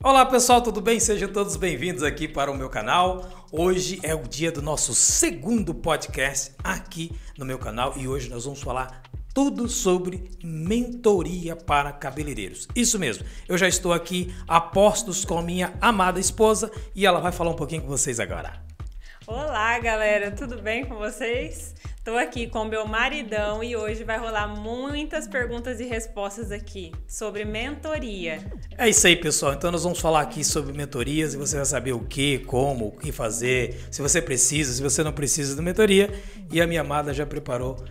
Olá pessoal, tudo bem? Sejam todos bem-vindos aqui para o meu canal. Hoje é o dia do nosso segundo podcast aqui no meu canal e hoje nós vamos falar tudo sobre mentoria para cabeleireiros. Isso mesmo, eu já estou aqui a postos com a minha amada esposa e ela vai falar um pouquinho com vocês agora. Olá galera, tudo bem com vocês? Tô aqui com meu maridão e hoje vai rolar muitas perguntas e respostas aqui sobre mentoria. É isso aí, pessoal. Então nós vamos falar aqui sobre mentorias e você vai saber o que, como, o que fazer, se você precisa, se você não precisa de mentoria. E a minha amada já preparou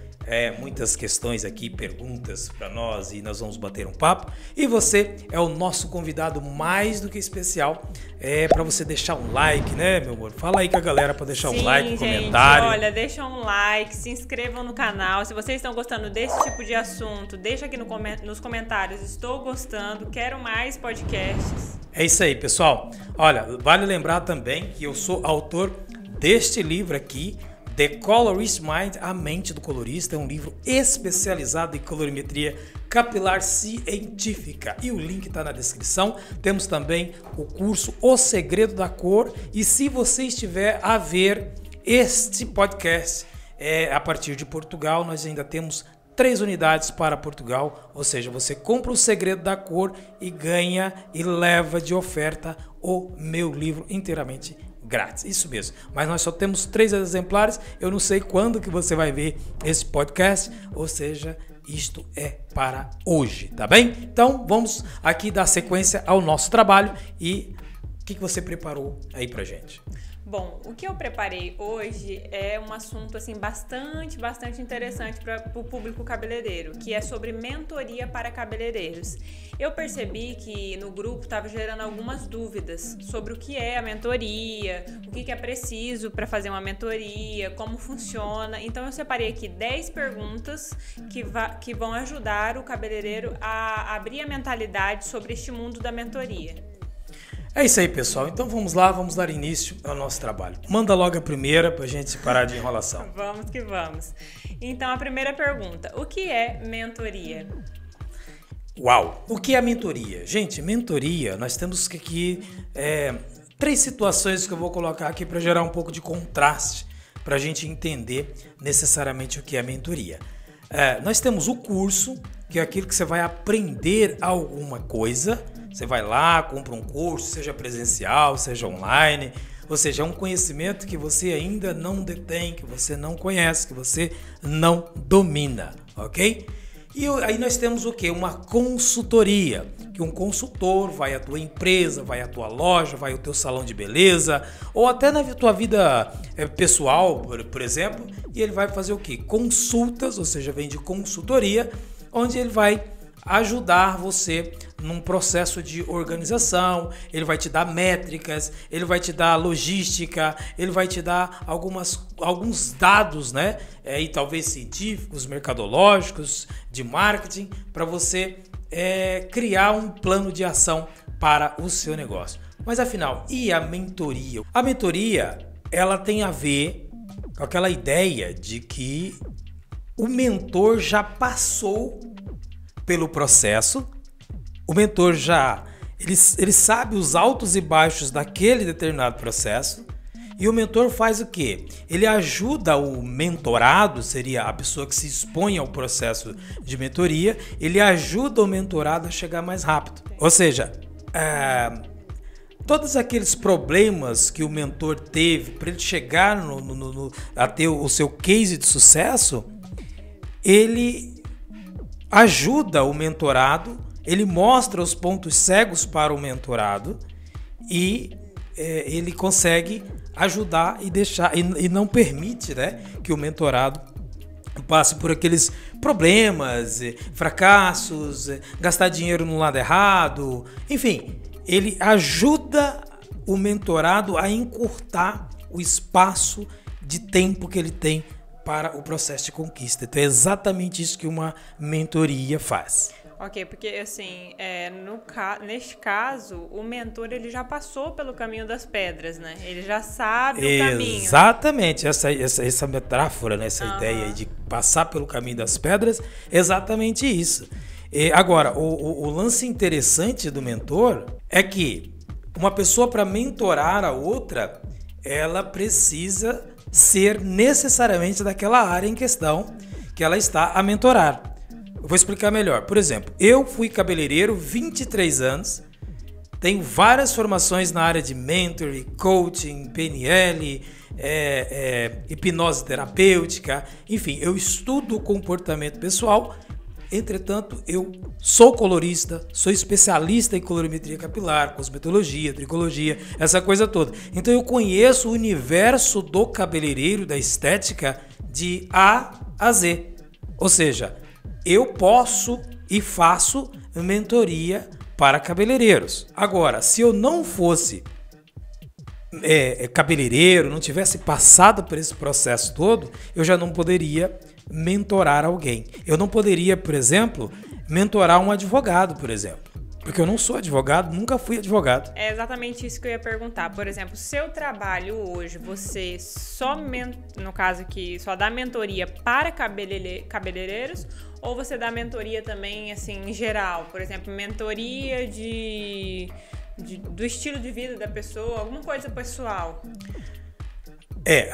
muitas questões aqui, perguntas para nós e nós vamos bater um papo. E você é o nosso convidado mais do que especial para você deixar um like, né, meu amor? Fala aí com a galera para deixar um like, comentário. Olha, deixa um like, se inscrevam no canal. Se vocês estão gostando desse tipo de assunto, deixa aqui nos comentários. Estou gostando, quero mais podcasts. É isso aí, pessoal. Olha, vale lembrar também que eu sou autor deste livro aqui, The Colorist Mind, A Mente do Colorista. É um livro especializado em colorimetria capilar científica e o link está na descrição. Temos também o curso O Segredo da Cor e se você estiver a ver este podcast a partir de Portugal, nós ainda temos 3 unidades para Portugal, ou seja, você compra o Segredo da Cor e ganha e leva de oferta o meu livro inteiramente grátis, isso mesmo. Mas nós só temos 3 exemplares, eu não sei quando que você vai ver esse podcast, ou seja, isto é para hoje, tá bem? Então vamos aqui dar sequência ao nosso trabalho e o que você preparou aí pra gente? Bom, o que eu preparei hoje é um assunto assim bastante interessante para o público cabeleireiro, que é sobre mentoria para cabeleireiros. Eu percebi que no grupo estava gerando algumas dúvidas sobre o que é a mentoria, o que é preciso para fazer uma mentoria, como funciona. Então eu separei aqui 10 perguntas que vão ajudar o cabeleireiro a abrir a mentalidade sobre este mundo da mentoria. É isso aí, pessoal. Então vamos lá, vamos dar início ao nosso trabalho. Manda logo a primeira para a gente parar de enrolação. Vamos que vamos. Então a primeira pergunta, o que é mentoria? Uau! O que é a mentoria? Gente, mentoria, nós temos aqui 3 situações que eu vou colocar aqui para gerar um pouco de contraste, para a gente entender necessariamente o que é a mentoria. Nós temos o curso, que é aquilo que você vai aprender alguma coisa. Você vai lá, compra um curso, seja presencial, seja online, ou seja, é um conhecimento que você ainda não detém, que você não conhece, que você não domina, ok? E aí nós temos o quê? Uma consultoria, que um consultor vai à tua empresa, vai à tua loja, vai ao teu salão de beleza, ou até na tua vida pessoal, por exemplo, e ele vai fazer o quê? Consultas, ou seja, vem de consultoria, onde ele vai ajudar você num processo de organização, ele vai te dar métricas, ele vai te dar logística, ele vai te dar alguns dados, né? E talvez científicos, mercadológicos, de marketing, para você criar um plano de ação para o seu negócio. Mas afinal, e a mentoria? A mentoria, ela tem a ver com aquela ideia de que o mentor já passou pelo processo, o mentor ele sabe os altos e baixos daquele determinado processo e o mentor faz o quê? Ele ajuda o mentorado, seria a pessoa que se expõe ao processo de mentoria, ele ajuda o mentorado a chegar mais rápido. Ou seja, todos aqueles problemas que o mentor teve para ele chegar a ter o seu case de sucesso, ele ajuda o mentorado, ele mostra os pontos cegos para o mentorado e ele consegue ajudar e deixar e não permite, né, que o mentorado passe por aqueles problemas, fracassos, gastar dinheiro no lado errado, enfim, ele ajuda o mentorado a encurtar o espaço de tempo que ele tem para o processo de conquista. Então é exatamente isso que uma mentoria faz. Ok, porque assim, neste caso, o mentor ele já passou pelo caminho das pedras, né? Ele já sabe o caminho. Exatamente, essa metáfora, né? Essa ideia aí de passar pelo caminho das pedras, exatamente isso. Agora, o lance interessante do mentor é que uma pessoa para mentorar a outra, ela precisa ser necessariamente daquela área em questão que ela está a mentorar. Eu vou explicar melhor. Por exemplo, eu fui cabeleireiro 23 anos, tenho várias formações na área de mentoring, coaching, PNL, hipnose terapêutica, enfim, eu estudo o comportamento pessoal. Entretanto, eu sou colorista, sou especialista em colorimetria capilar, cosmetologia, tricologia, essa coisa toda. Então eu conheço o universo do cabeleireiro, da estética, de A a Z. Ou seja, eu posso e faço mentoria para cabeleireiros. Agora, se eu não fosse cabeleireiro, não tivesse passado por esse processo todo, eu já não poderia mentorar alguém. Eu não poderia, por exemplo, mentorar um advogado, por exemplo. Porque eu não sou advogado, nunca fui advogado. É exatamente isso que eu ia perguntar. Por exemplo, seu trabalho hoje, você só, no caso aqui, só dá mentoria para cabeleireiros ou você dá mentoria também, assim, em geral? Por exemplo, mentoria do estilo de vida da pessoa, alguma coisa pessoal?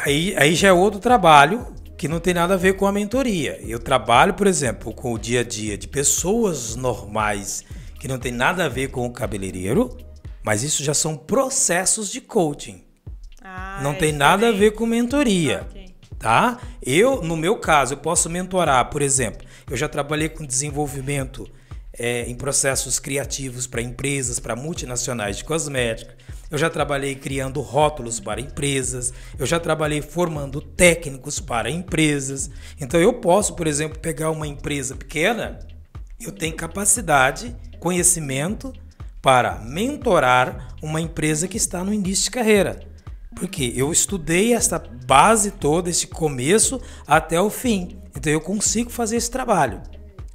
Aí já é outro trabalho que não tem nada a ver com a mentoria. Eu trabalho, por exemplo, com o dia a dia de pessoas normais que não tem nada a ver com o cabeleireiro, mas isso já são processos de coaching. Não tem nada a ver com mentoria. Okay. Tá? No meu caso, eu posso mentorar, por exemplo, eu já trabalhei com desenvolvimento em processos criativos para empresas, para multinacionais de cosméticos. Eu já trabalhei criando rótulos para empresas. Eu já trabalhei formando técnicos para empresas. Então eu posso, por exemplo, pegar uma empresa pequena, eu tenho capacidade, conhecimento para mentorar uma empresa que está no início de carreira. Porque eu estudei essa base toda, esse começo até o fim. Então eu consigo fazer esse trabalho.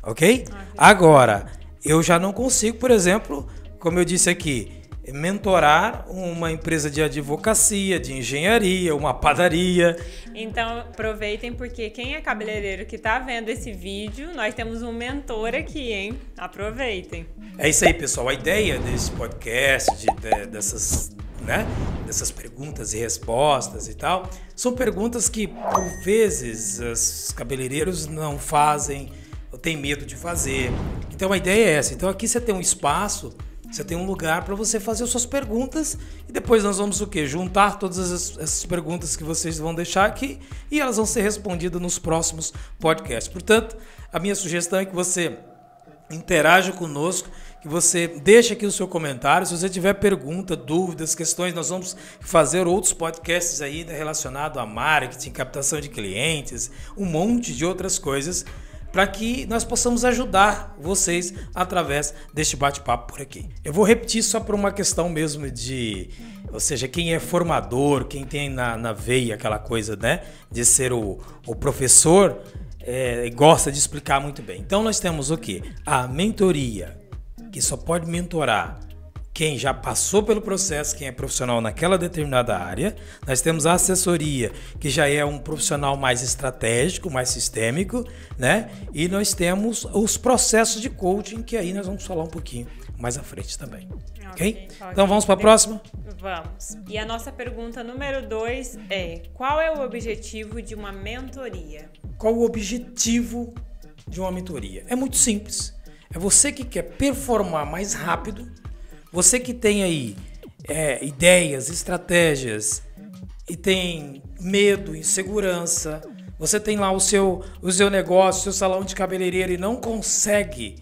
Ok? Agora, eu já não consigo, por exemplo, como eu disse aqui, mentorar uma empresa de advocacia, de engenharia, uma padaria. Então aproveitem, porque quem é cabeleireiro que está vendo esse vídeo, nós temos um mentor aqui, hein? Aproveitem. É isso aí, pessoal. A ideia desse podcast, dessas perguntas e respostas e tal, são perguntas que, por vezes, os cabeleireiros não fazem ou têm medo de fazer. Então a ideia é essa. Então aqui você tem um espaço, você tem um lugar para você fazer as suas perguntas e depois nós vamos o quê? Juntar todas essas perguntas que vocês vão deixar aqui e elas vão ser respondidas nos próximos podcasts. Portanto, a minha sugestão é que você interaja conosco, que você deixe aqui o seu comentário. Se você tiver pergunta, dúvidas, questões, nós vamos fazer outros podcasts aí relacionados a marketing, captação de clientes, um monte de outras coisas, para que nós possamos ajudar vocês através deste bate-papo por aqui. Eu vou repetir só por uma questão mesmo ou seja, quem é formador, quem tem na veia aquela coisa, né, de ser o professor, gosta de explicar muito bem. Então nós temos o quê? A mentoria, que só pode mentorar quem já passou pelo processo, quem é profissional naquela determinada área. Nós temos a assessoria, que já é um profissional mais estratégico, mais sistêmico, né? E nós temos os processos de coaching, que aí nós vamos falar um pouquinho mais à frente também. Ok? Então vamos para a próxima? Vamos. E a nossa pergunta número 2 é: qual é o objetivo de uma mentoria? Qual o objetivo de uma mentoria? É muito simples. É você que quer performar mais rápido, você que tem aí ideias, estratégias e tem medo, insegurança, você tem lá o seu negócio, o seu salão de cabeleireiro e não consegue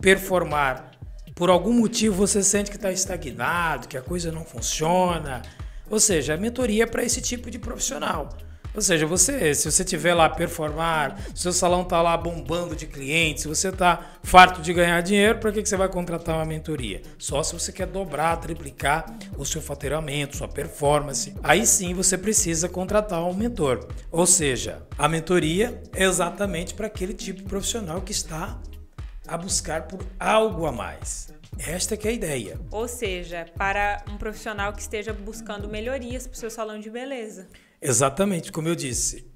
performar, por algum motivo você sente que está estagnado, que a coisa não funciona. Ou seja, a mentoria é para esse tipo de profissional. Ou seja, se você tiver lá a performar, se o seu salão está lá bombando de clientes, se você está farto de ganhar dinheiro, para que você vai contratar uma mentoria? Só se você quer dobrar, triplicar o seu faturamento, sua performance. Aí sim você precisa contratar um mentor. Ou seja, a mentoria é exatamente para aquele tipo de profissional que está a buscar por algo a mais. Esta que é a ideia. Ou seja, para um profissional que esteja buscando melhorias para o seu salão de beleza. Exatamente, como eu disse,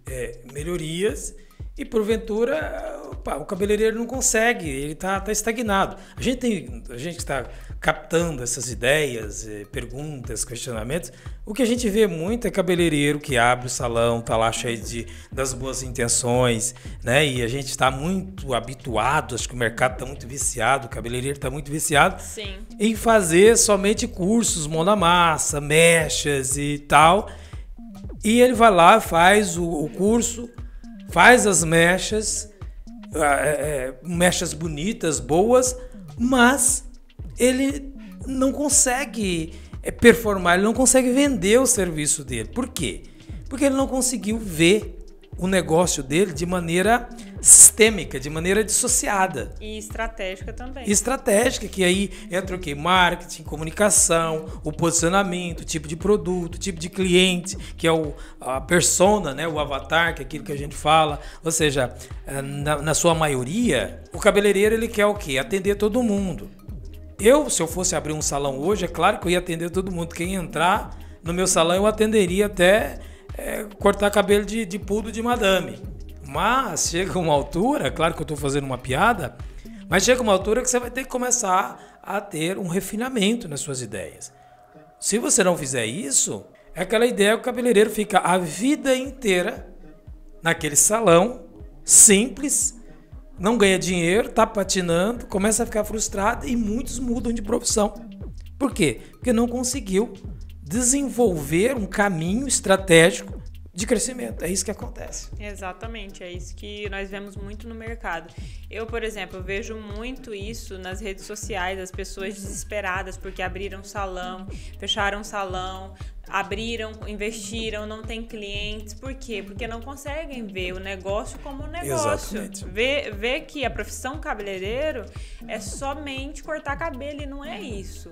melhorias e porventura opa, o cabeleireiro não consegue, ele tá estagnado. A gente está captando essas ideias, perguntas, questionamentos. O que a gente vê muito é cabeleireiro que abre o salão, tá lá cheio das boas intenções, né? E a gente está muito habituado, acho que o mercado está muito viciado, o cabeleireiro está muito viciado Sim. em fazer somente cursos, mão na massa, mechas e tal. E ele vai lá, faz o curso, faz as mechas, mechas bonitas, boas, mas ele não consegue performar, ele não consegue vender o serviço dele. Por quê? Porque ele não conseguiu ver o negócio dele de maneira sistêmica, de maneira dissociada. E estratégica também. Estratégica, que aí entra o quê? Marketing, comunicação, o posicionamento, o tipo de produto, o tipo de cliente, que é a persona, né? O avatar, que é aquilo que a gente fala. Ou seja, na sua maioria, o cabeleireiro ele quer o quê? Atender todo mundo. Se eu fosse abrir um salão hoje, é claro que eu ia atender todo mundo. Quem entrar no meu salão, eu atenderia até cortar cabelo de pudo de madame. Mas chega uma altura, claro que eu estou fazendo uma piada, mas chega uma altura que você vai ter que começar a ter um refinamento nas suas ideias. Se você não fizer isso, é aquela ideia que o cabeleireiro fica a vida inteira naquele salão, simples, não ganha dinheiro, está patinando, começa a ficar frustrado e muitos mudam de profissão. Por quê? Porque não conseguiu desenvolver um caminho estratégico de crescimento. É isso que acontece. Exatamente, é isso que nós vemos muito no mercado. Eu, por exemplo, vejo muito isso nas redes sociais, as pessoas desesperadas porque abriram salão, fecharam salão, abriram, investiram, não tem clientes. Por quê? Porque não conseguem ver o negócio como um negócio. Exatamente. Ver que a profissão cabeleireiro é somente cortar cabelo e não é isso.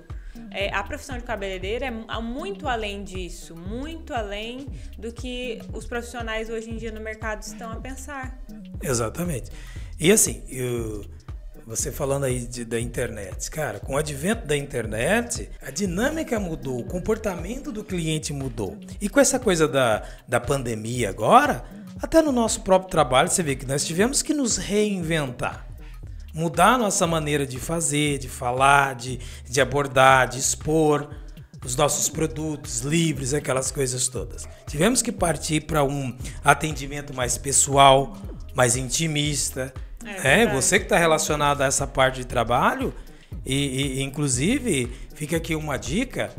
A profissão de cabeleireiro é muito além disso, muito além do que os profissionais hoje em dia no mercado estão a pensar. Exatamente. E assim, você falando aí da internet, cara, com o advento da internet, a dinâmica mudou, o comportamento do cliente mudou. E com essa coisa da pandemia agora, até no nosso próprio trabalho, você vê que nós tivemos que nos reinventar. Mudar a nossa maneira de fazer, de falar, de abordar, de expor os nossos produtos livres, aquelas coisas todas. Tivemos que partir para um atendimento mais pessoal, mais intimista. Você que está relacionado a essa parte de trabalho, e inclusive fica aqui uma dica,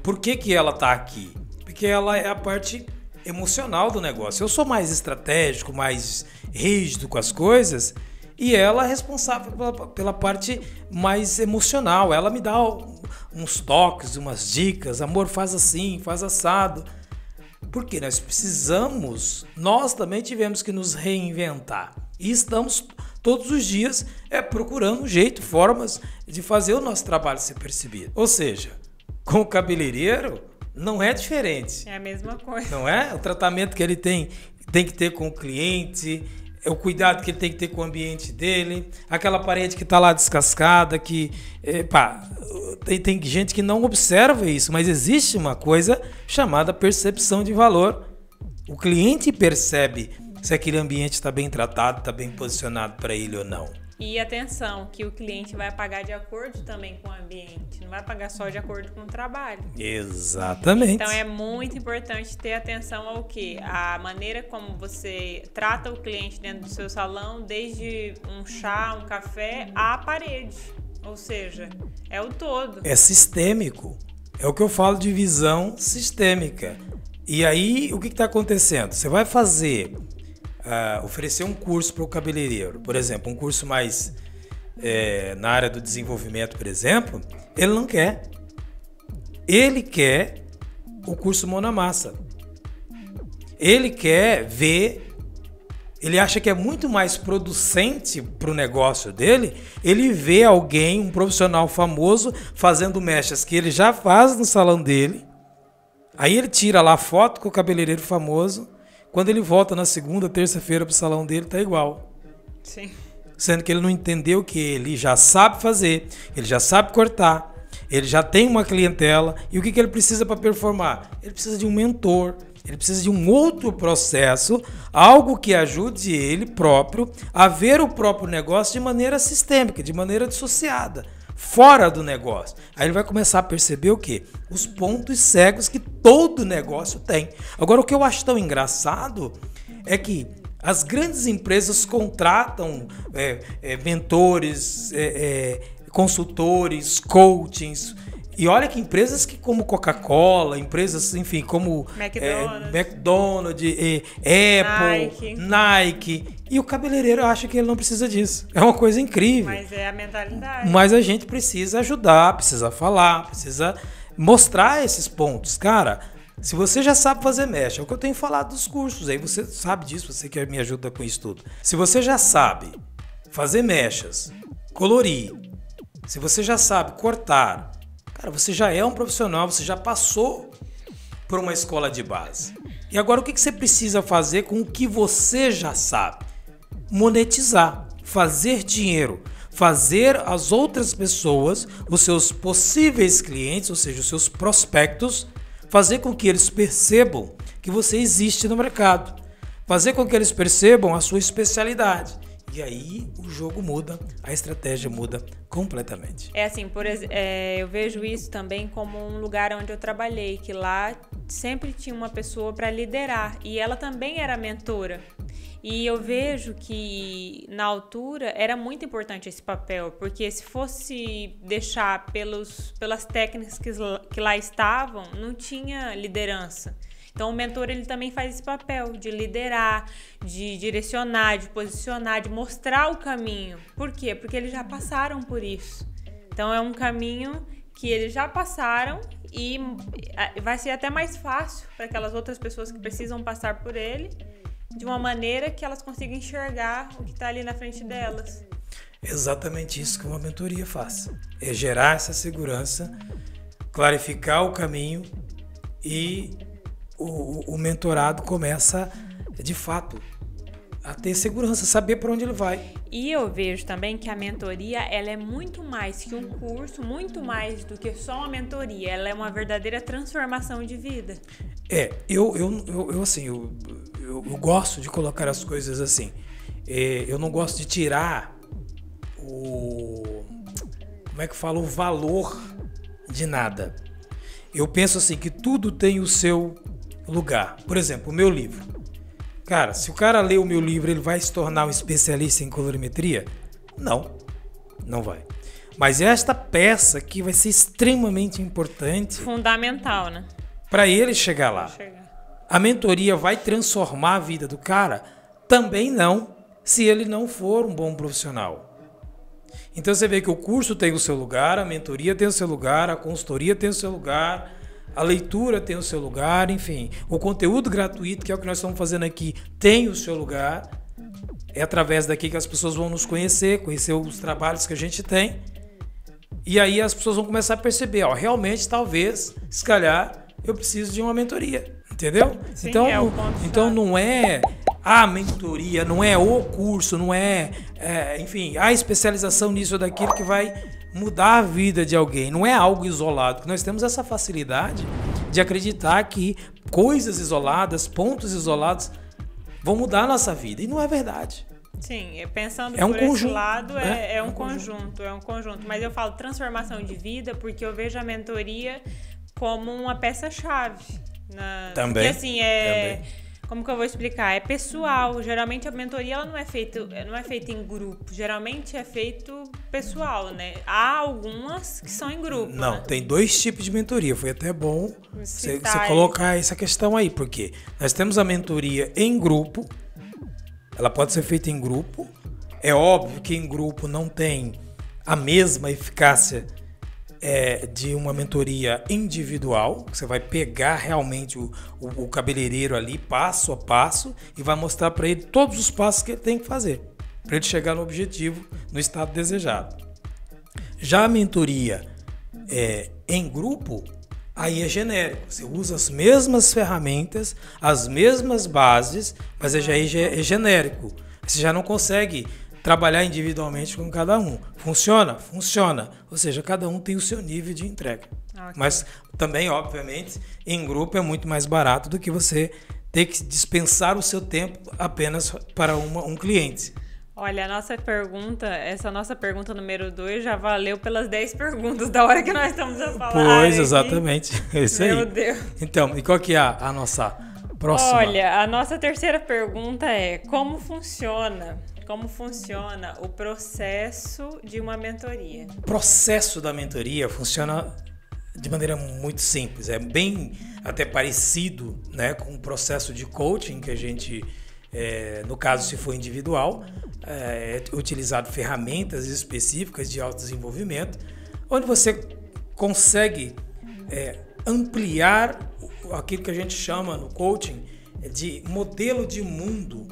por que ela está aqui? Porque ela é a parte emocional do negócio. Eu sou mais estratégico, mais rígido com as coisas, e ela é responsável pela parte mais emocional. Ela me dá uns toques, umas dicas. Amor, faz assim, faz assado. Porque nós também tivemos que nos reinventar. E estamos todos os dias procurando um jeito, formas de fazer o nosso trabalho ser percebido. Ou seja, com o cabeleireiro não é diferente. É a mesma coisa. Não é? O tratamento que ele tem que ter com o cliente, o cuidado que ele tem que ter com o ambiente dele, aquela parede que está lá descascada, que tem gente que não observa isso, mas existe uma coisa chamada percepção de valor. O cliente percebe se aquele ambiente está bem tratado, está bem posicionado para ele ou não. E atenção, que o cliente vai pagar de acordo também com o ambiente, não vai pagar só de acordo com o trabalho. Exatamente. Então é muito importante ter atenção ao quê? A maneira como você trata o cliente dentro do seu salão, desde um chá, um café, à parede. Ou seja, é o todo. É sistêmico. É o que eu falo de visão sistêmica. E aí, o que está acontecendo? Você vai oferecer um curso para o cabeleireiro, por exemplo, um curso mais na área do desenvolvimento, por exemplo, ele não quer. Ele quer o curso mão na massa. Ele quer ver, ele acha que é muito mais producente para o negócio dele, ele vê alguém, um profissional famoso, fazendo mechas que ele já faz no salão dele, aí ele tira lá a foto com o cabeleireiro famoso. Quando ele volta na segunda, terça-feira para o salão dele, tá igual. Sim. Sendo que ele não entendeu que ele já sabe fazer, ele já sabe cortar, ele já tem uma clientela. E o que ele precisa para performar? Ele precisa de um mentor, Ele precisa de um outro processo, algo que ajude ele próprio a ver o próprio negócio de maneira sistêmica, de maneira dissociada, fora do negócio. Aí ele vai começar a perceber o quê? Os pontos cegos que todo negócio tem. Agora, o que eu acho tão engraçado é que as grandes empresas contratam mentores, consultores, coachings. E olha que empresas que como Coca-Cola, empresas, enfim, como McDonald's, Apple, Nike. E o cabeleireiro acha que ele não precisa disso. É uma coisa incrível. Mas é a mentalidade. Mas a gente precisa ajudar, precisa falar, precisa mostrar esses pontos. Cara, se você já sabe fazer mecha, é o que eu tenho falado dos cursos, aí você sabe disso, você que me ajuda com isso tudo. Se você já sabe fazer mechas, colorir, se você já sabe cortar, cara, você já é um profissional, você já passou por uma escola de base. E agora o que você precisa fazer com o que você já sabe? Monetizar, fazer dinheiro, fazer as outras pessoas, os seus possíveis clientes, ou seja, os seus prospectos, fazer com que eles percebam que você existe no mercado, fazer com que eles percebam a sua especialidade. E aí o jogo muda, a estratégia muda completamente. É assim, eu vejo isso também como um lugar onde eu trabalhei, que lá sempre tinha uma pessoa para liderar e ela também era mentora. E eu vejo que na altura era muito importante esse papel, porque se fosse deixar pelas técnicas que lá estavam, não tinha liderança. Então, o mentor ele também faz esse papel de liderar, de direcionar, de posicionar, de mostrar o caminho. Por quê? Porque eles já passaram por isso. Então, é um caminho que eles já passaram e vai ser até mais fácil para aquelas outras pessoas que precisam passar por ele, de uma maneira que elas consigam enxergar o que está ali na frente delas. Exatamente isso que uma mentoria faz. É gerar essa segurança, clarificar o caminho e o mentorado começa, de fato, a ter segurança, saber para onde ele vai. E eu vejo também que a mentoria ela é muito mais que um curso, muito mais do que só uma mentoria. Ela é uma verdadeira transformação de vida. Eu gosto de colocar as coisas assim. Eu não gosto de tirar o valor de nada. Eu penso assim que tudo tem o seu lugar. Por exemplo, o meu livro. Cara, se o cara lê o meu livro, ele vai se tornar um especialista em colorimetria? Não vai. Mas esta peça aqui vai ser extremamente importante. Fundamental, né? Para ele chegar lá. A mentoria vai transformar a vida do cara? Também não, se ele não for um bom profissional. Então você vê que o curso tem o seu lugar, a mentoria tem o seu lugar, a consultoria tem o seu lugar, a leitura tem o seu lugar, enfim. O conteúdo gratuito, que é o que nós estamos fazendo aqui, tem o seu lugar. É através daqui que as pessoas vão nos conhecer os trabalhos que a gente tem. E aí as pessoas vão começar a perceber, realmente, talvez, se calhar, eu preciso de uma mentoria. Entendeu? Sim, então não é a mentoria, não é o curso, não enfim, a especialização nisso ou daquilo que vai mudar a vida de alguém. Não é algo isolado. Nós temos essa facilidade de acreditar que coisas isoladas, pontos isolados vão mudar a nossa vida. E não é verdade. Sim, pensando por esse lado, é um conjunto. Mas eu falo transformação de vida porque eu vejo a mentoria como uma peça-chave. Também. Porque assim, também. Como que eu vou explicar? É pessoal. Geralmente a mentoria ela não é feita em grupo. Geralmente é feito pessoal, né? Há algumas que são em grupo. Não, né? Tem 2 tipos de mentoria. Foi até bom você colocar essa questão aí, porque nós temos a mentoria em grupo. Ela pode ser feita em grupo. É óbvio que em grupo não tem a mesma eficácia de uma mentoria individual. Você vai pegar realmente o cabeleireiro ali, passo a passo, e vai mostrar para ele todos os passos que ele tem que fazer para ele chegar no objetivo, no estado desejado. Já a mentoria em grupo, aí é genérico. Você usa as mesmas ferramentas, as mesmas bases, mas aí já é genérico. Você já não consegue trabalhar individualmente com cada um. Funciona? Funciona. Ou seja, cada um tem o seu nível de entrega. Okay. Mas também, obviamente, em grupo é muito mais barato do que você ter que dispensar o seu tempo apenas para um cliente. Olha, essa nossa pergunta número 2 já valeu pelas 10 perguntas da hora que nós estamos a falar. Pois, exatamente. É isso aí. Meu Deus. Então, e qual que é a nossa próxima? Olha, a nossa terceira pergunta é: como funciona o processo de uma mentoria? O processo da mentoria funciona de maneira muito simples. É bem até parecido, né, com o processo de coaching que a gente, no caso, se for individual, é utilizado ferramentas específicas de autodesenvolvimento, onde você consegue ampliar aquilo que a gente chama no coaching de modelo de mundo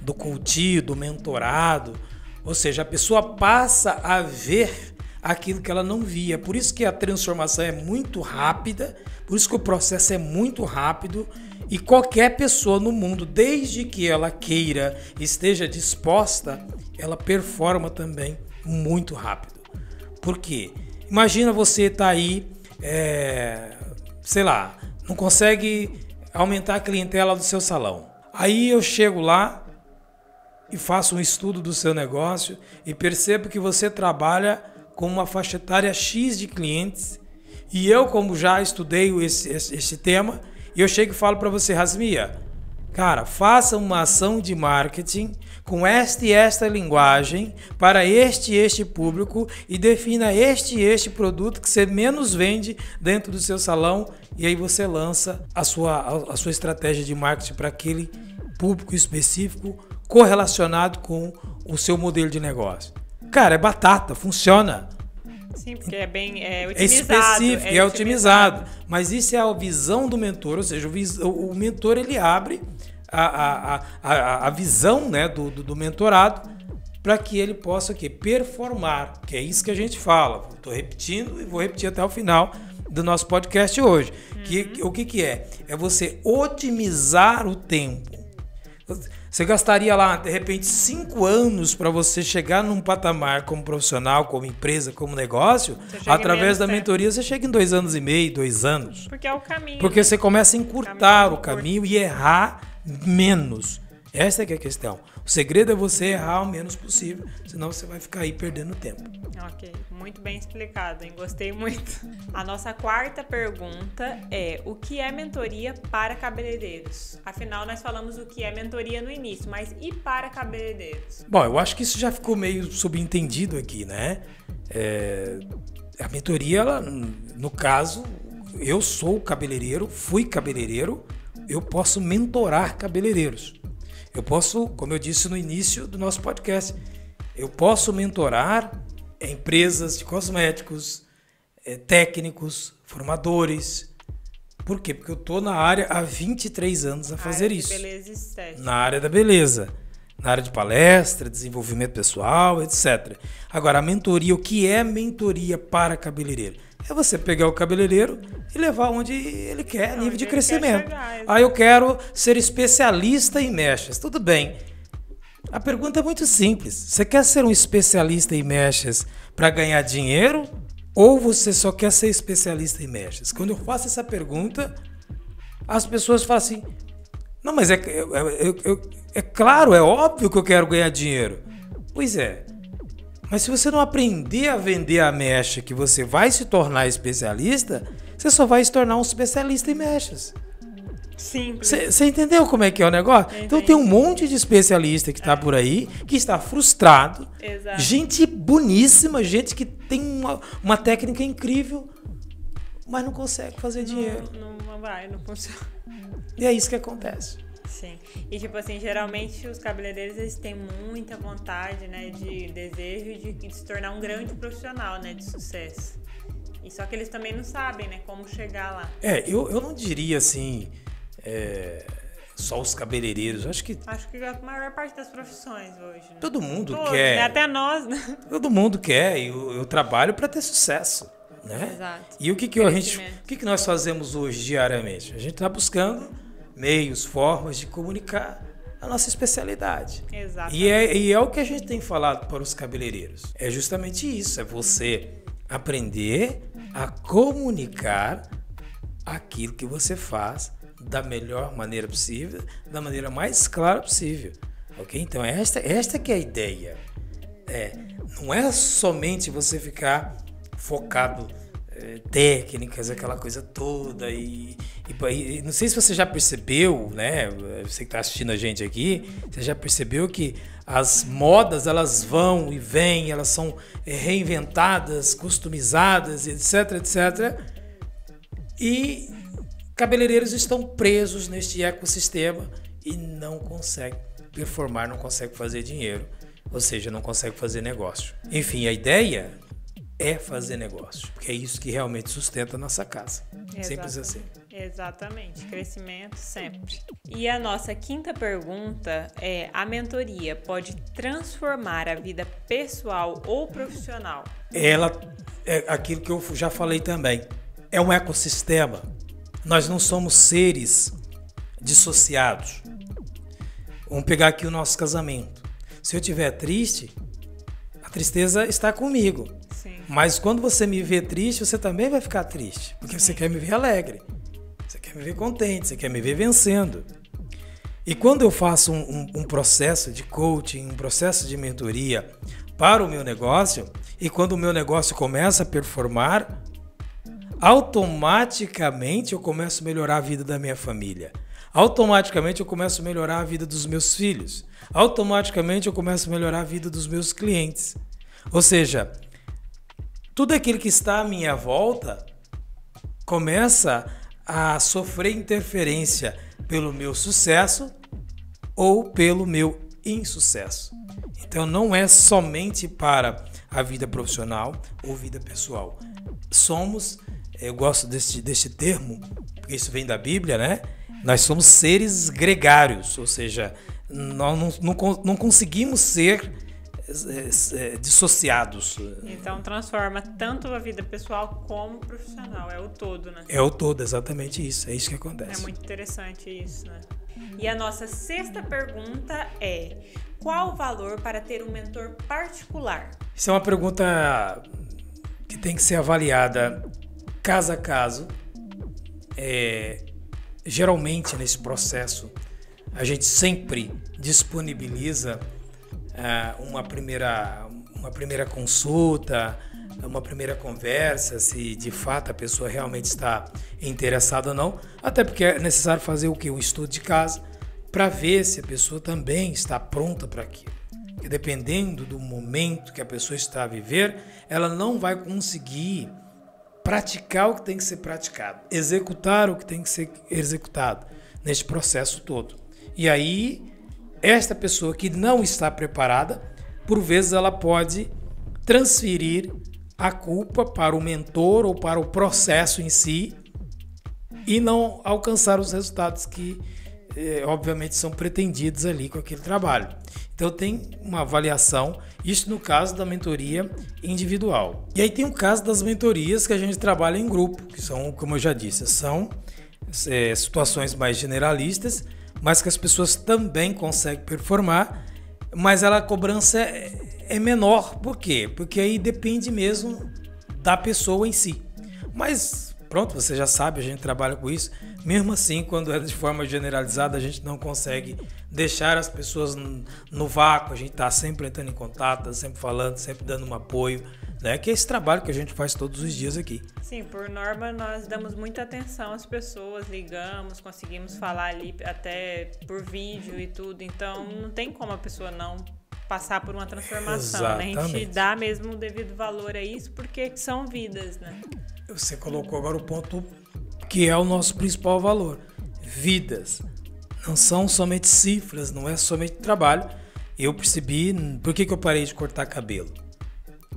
do coaching, do mentorado. Ou seja, a pessoa passa a ver aquilo que ela não via. Por isso que a transformação é muito rápida, por isso que o processo é muito rápido, e qualquer pessoa no mundo, desde que ela queira e esteja disposta, ela performa também muito rápido. Por quê? Imagina você tá aí, sei lá, não consegue aumentar a clientela do seu salão. Aí eu chego lá e faço um estudo do seu negócio e percebo que você trabalha com uma faixa etária X de clientes, e eu, como já estudei esse tema, eu chego e falo para você: Rasmia, cara, faça uma ação de marketing com esta e esta linguagem para este público e defina este produto que você menos vende dentro do seu salão, e aí você lança a sua estratégia de marketing para aquele público específico correlacionado com o seu modelo de negócio. Cara, é batata, funciona. Sim, porque é bem otimizado. É específico, é otimizado. Mas isso é a visão do mentor, ou seja, o mentor ele abre a visão, né, do mentorado para que ele possa performar, que é isso que a gente fala. Estou repetindo e vou repetir até o final do nosso podcast hoje. O que é? É você otimizar o tempo. Você gastaria lá, de repente, 5 anos para você chegar num patamar como profissional, como empresa, como negócio. Através da mentoria, você chega em 2 anos e meio, 2 anos. Porque é o caminho. Porque você começa a encurtar o caminho e errar menos. Essa é que é a questão. O segredo é você errar o menos possível, senão você vai ficar aí perdendo tempo. Ok, muito bem explicado, hein? Gostei muito. A nossa quarta pergunta é: o que é mentoria para cabeleireiros? Afinal, nós falamos o que é mentoria no início, mas e para cabeleireiros? Bom, eu acho que isso já ficou meio subentendido aqui, né? A mentoria, ela, no caso, eu sou cabeleireiro, fui cabeleireiro, eu posso mentorar cabeleireiros. Eu posso, como eu disse no início do nosso podcast, eu posso mentorar empresas de cosméticos, técnicos, formadores. Por quê? Porque eu estou na área há 23 anos a fazer isso. Beleza estética. Na área da beleza, na área de palestra, desenvolvimento pessoal, etc. Agora, a mentoria, o que é mentoria para cabeleireiro? É você pegar o cabeleireiro e levar onde ele quer, nível de crescimento. Eu quero ser especialista em mechas. Tudo bem. A pergunta é muito simples. Você quer ser um especialista em mechas para ganhar dinheiro, ou você só quer ser especialista em mechas? Quando eu faço essa pergunta, as pessoas falam assim: não, mas é claro, é óbvio que eu quero ganhar dinheiro. Pois é. Mas se você não aprender a vender a mecha que você vai se tornar especialista, você só vai se tornar um especialista em mechas. Simples. Você entendeu como é que é o negócio? Entendi. Então tem um monte de especialista que está por aí, que está frustrado. Exato. Gente boníssima, gente que tem uma técnica incrível, mas não consegue fazer dinheiro. Não funciona. E é isso que acontece. Sim. E tipo assim, geralmente os cabeleireiros eles têm muita vontade, né, de desejo de se tornar um grande profissional, né, de sucesso. E só que eles também não sabem, né, como chegar lá. Eu não diria assim, só os cabeleireiros. Acho que a maior parte das profissões hoje, né? Todo mundo Todos, quer. Né? Até nós, né? Todo mundo quer. E eu trabalho para ter sucesso, né? Exato. E o que nós fazemos hoje diariamente? A gente está buscando meios, formas de comunicar a nossa especialidade. Exato. E é o que a gente tem falado para os cabeleireiros. É justamente isso, é você aprender a comunicar aquilo que você faz da melhor maneira possível, da maneira mais clara possível. Ok? Então, esta que é a ideia. Não é somente você ficar focado técnicas, aquela coisa toda. E não sei se você já percebeu, né? Você que está assistindo a gente aqui, você já percebeu que as modas, elas vão e vêm, elas são reinventadas, customizadas, etc, etc. E cabeleireiros estão presos neste ecossistema e não conseguem performar, não conseguem fazer dinheiro, ou seja, não conseguem fazer negócio. Enfim, a ideia é fazer negócio, porque é isso que realmente sustenta a nossa casa. Simples assim. Exatamente, crescimento sempre. E a nossa quinta pergunta é: a mentoria pode transformar a vida pessoal ou profissional? Ela é aquilo que eu já falei também. É um ecossistema. Nós não somos seres dissociados. Vamos pegar aqui o nosso casamento. Se eu estiver triste, a tristeza está comigo. Sim. Mas quando você me vê triste, você também vai ficar triste. Porque você quer me ver alegre. Você quer me ver contente. Você quer me ver vencendo. E quando eu faço um processo de coaching, um processo de mentoria para o meu negócio, e quando o meu negócio começa a performar, automaticamente eu começo a melhorar a vida da minha família. Automaticamente eu começo a melhorar a vida dos meus filhos. Automaticamente eu começo a melhorar a vida dos meus clientes. Ou seja, tudo aquilo que está à minha volta começa a sofrer interferência pelo meu sucesso ou pelo meu insucesso. Então não é somente para a vida profissional ou vida pessoal. Eu gosto deste termo, porque isso vem da Bíblia, né? Nós somos seres gregários, ou seja, nós não conseguimos ser dissociados. Então transforma tanto a vida pessoal como profissional, é o todo, né? É o todo, exatamente isso, é isso que acontece. É muito interessante isso, né? E a nossa sexta pergunta é: qual o valor para ter um mentor particular? Isso é uma pergunta que tem que ser avaliada caso a caso. Geralmente, nesse processo, a gente sempre disponibiliza uma primeira consulta, uma primeira conversa, se de fato a pessoa realmente está interessada ou não, até porque é necessário fazer o quê? Um estudo de caso para ver se a pessoa também está pronta para aquilo. Porque dependendo do momento que a pessoa está a viver, ela não vai conseguir praticar o que tem que ser praticado, executar o que tem que ser executado neste processo todo. E aí, esta pessoa que não está preparada, por vezes ela pode transferir a culpa para o mentor ou para o processo em si e não alcançar os resultados que, obviamente, são pretendidos ali com aquele trabalho. Então tem uma avaliação, isso no caso da mentoria individual. E aí tem o caso das mentorias que a gente trabalha em grupo, que são, como eu já disse, são situações mais generalistas, mas que as pessoas também conseguem performar, mas a cobrança é menor. Por quê? Porque aí depende mesmo da pessoa em si. Mas pronto, você já sabe, a gente trabalha com isso. Mesmo assim, quando é de forma generalizada, a gente não consegue deixar as pessoas no vácuo. A gente está sempre entrando em contato, sempre falando, sempre dando um apoio, né? Que é esse trabalho que a gente faz todos os dias aqui. Sim, por norma nós damos muita atenção às pessoas, ligamos, conseguimos falar ali até por vídeo e tudo. Então não tem como a pessoa não passar por uma transformação, né? A gente dá mesmo o devido valor a isso porque são vidas, né? Você colocou agora o ponto que é o nosso principal valor. Vidas. Não são somente cifras, não é somente trabalho. Eu percebi... Por que eu parei de cortar cabelo?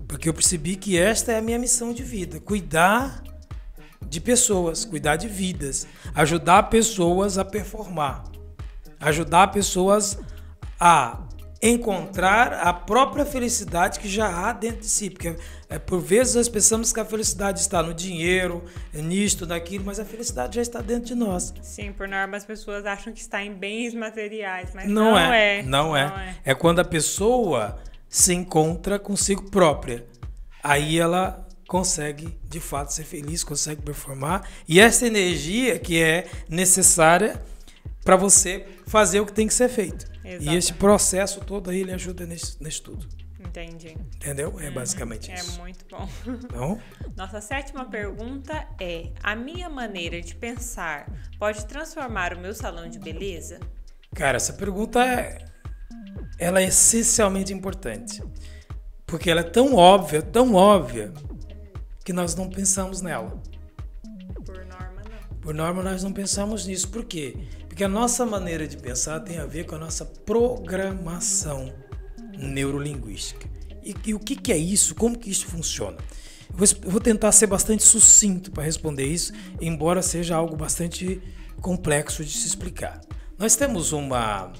Porque eu percebi que esta é a minha missão de vida. Cuidar de pessoas, cuidar de vidas. Ajudar pessoas a performar. Ajudar pessoas a encontrar a própria felicidade que já há dentro de si, porque por vezes nós pensamos que a felicidade está no dinheiro, nisto, naquilo, mas a felicidade já está dentro de nós. Sim, por norma as pessoas acham que está em bens materiais, mas não é. É quando a pessoa se encontra consigo própria. Aí ela consegue de fato ser feliz, consegue performar. E essa energia que é necessária para você fazer o que tem que ser feito. Exatamente. E esse processo todo aí, ele ajuda nisso tudo. Entendi. Entendeu? É basicamente isso. É muito bom. Então, nossa 7ª pergunta é: a minha maneira de pensar pode transformar o meu salão de beleza? Cara, essa pergunta ela é essencialmente importante. Porque ela é tão óbvia, que nós não pensamos nela. Por norma, não. Por norma, nós não pensamos nisso. Por quê? Porque a nossa maneira de pensar tem a ver com a nossa programação neurolinguística. E o que é isso? Como que isso funciona? Eu vou tentar ser bastante sucinto para responder isso, embora seja algo bastante complexo de se explicar. Nós temos uma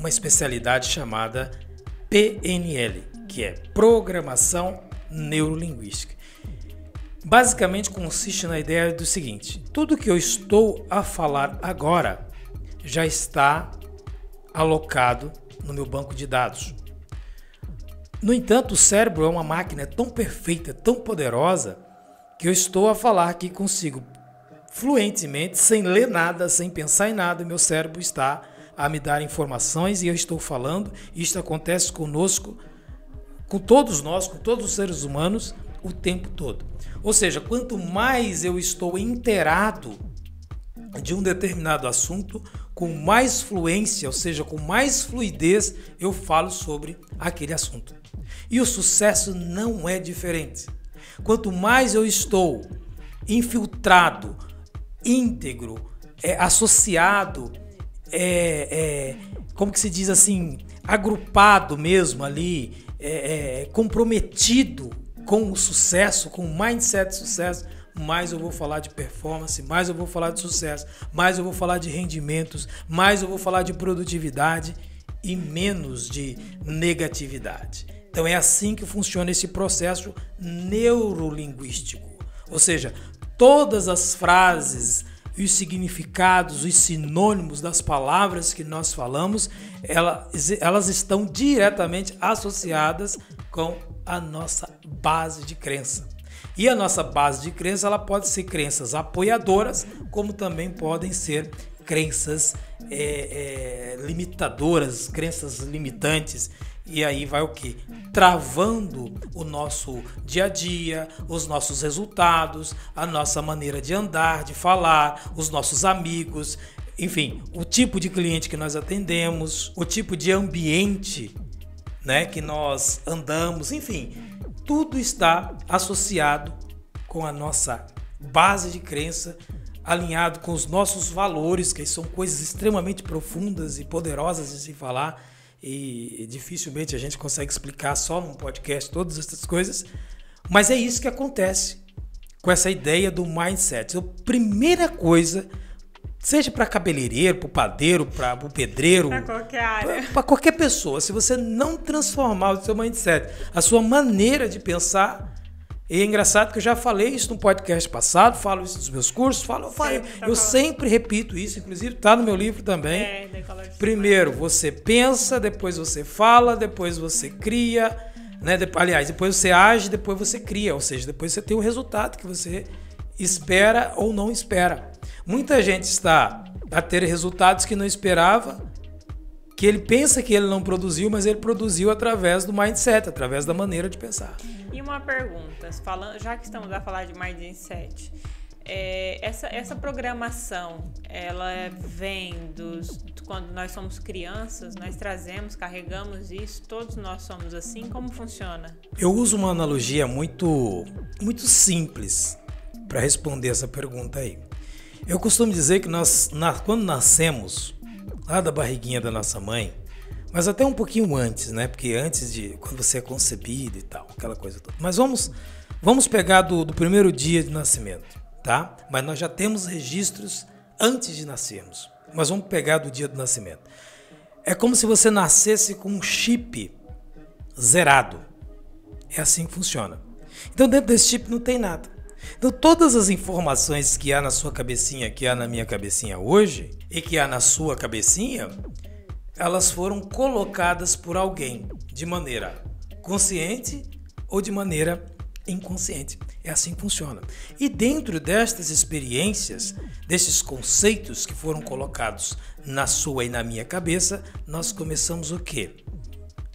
especialidade chamada PNL, que é Programação Neurolinguística. Basicamente consiste na ideia do seguinte: tudo que eu estou a falar agora já está alocado no meu banco de dados. No entanto, o cérebro é uma máquina tão perfeita, tão poderosa, que eu estou a falar aqui consigo fluentemente, sem ler nada, sem pensar em nada. Meu cérebro está a me dar informações e eu estou falando. Isto acontece conosco, com todos nós, com todos os seres humanos, o tempo todo. Ou seja, quanto mais eu estou inteirado de um determinado assunto, com mais fluência, ou seja, com mais fluidez, eu falo sobre aquele assunto. E o sucesso não é diferente. Quanto mais eu estou infiltrado, íntegro, associado, como que se diz assim, agrupado mesmo ali, comprometido com o sucesso, com o mindset de sucesso, mais eu vou falar de performance, mais eu vou falar de sucesso, mais eu vou falar de rendimentos, mais eu vou falar de produtividade e menos de negatividade. Então é assim que funciona esse processo neurolinguístico. Ou seja, todas as frases, os significados, os sinônimos das palavras que nós falamos, elas estão diretamente associadas com a nossa base de crença. E a nossa base de crença, ela pode ser crenças apoiadoras, como também podem ser crenças limitadoras, crenças limitantes. E aí vai o quê? Travando o nosso dia a dia, os nossos resultados, a nossa maneira de andar, de falar, os nossos amigos, enfim, o tipo de cliente que nós atendemos, o tipo de ambiente, né, que nós andamos, enfim, tudo está associado com a nossa base de crença, alinhado com os nossos valores, que são coisas extremamente profundas e poderosas de se falar, e dificilmente a gente consegue explicar só num podcast todas essas coisas, mas é isso que acontece com essa ideia do mindset. Então, primeira coisa, seja para cabeleireiro, para o padeiro, para o pedreiro, para qualquer área, para qualquer pessoa, se você não transformar o seu mindset, a sua maneira de pensar. E é engraçado que eu já falei isso no podcast passado, falo isso nos meus cursos, eu sempre repito isso, inclusive está no meu livro também. Primeiro você pensa, depois você fala, depois você cria, né? Aliás, depois você age, depois você cria, ou seja, depois você tem o resultado que você espera ou não espera. Muita gente está a ter resultados que não esperava, que ele pensa que ele não produziu, mas ele produziu através do mindset, através da maneira de pensar. E uma pergunta, já que estamos a falar de mindset, essa programação, ela vem quando nós somos crianças, nós carregamos isso, todos nós somos assim, como funciona? Eu uso uma analogia muito, muito simples para responder essa pergunta aí. Eu costumo dizer que quando nascemos, lá da barriguinha da nossa mãe, mas até um pouquinho antes, né? Porque antes de quando você é concebido e tal, aquela coisa toda. Mas vamos pegar do primeiro dia de nascimento, tá? Mas nós já temos registros antes de nascermos. Mas vamos pegar do dia do nascimento. É como se você nascesse com um chip zerado. É assim que funciona. Então dentro desse chip não tem nada. Então todas as informações que há na sua cabecinha, que há na minha cabecinha hoje e que há na sua cabecinha, elas foram colocadas por alguém de maneira consciente ou de maneira inconsciente. É assim que funciona. E dentro destas experiências, desses conceitos que foram colocados na sua e na minha cabeça, nós começamos o quê?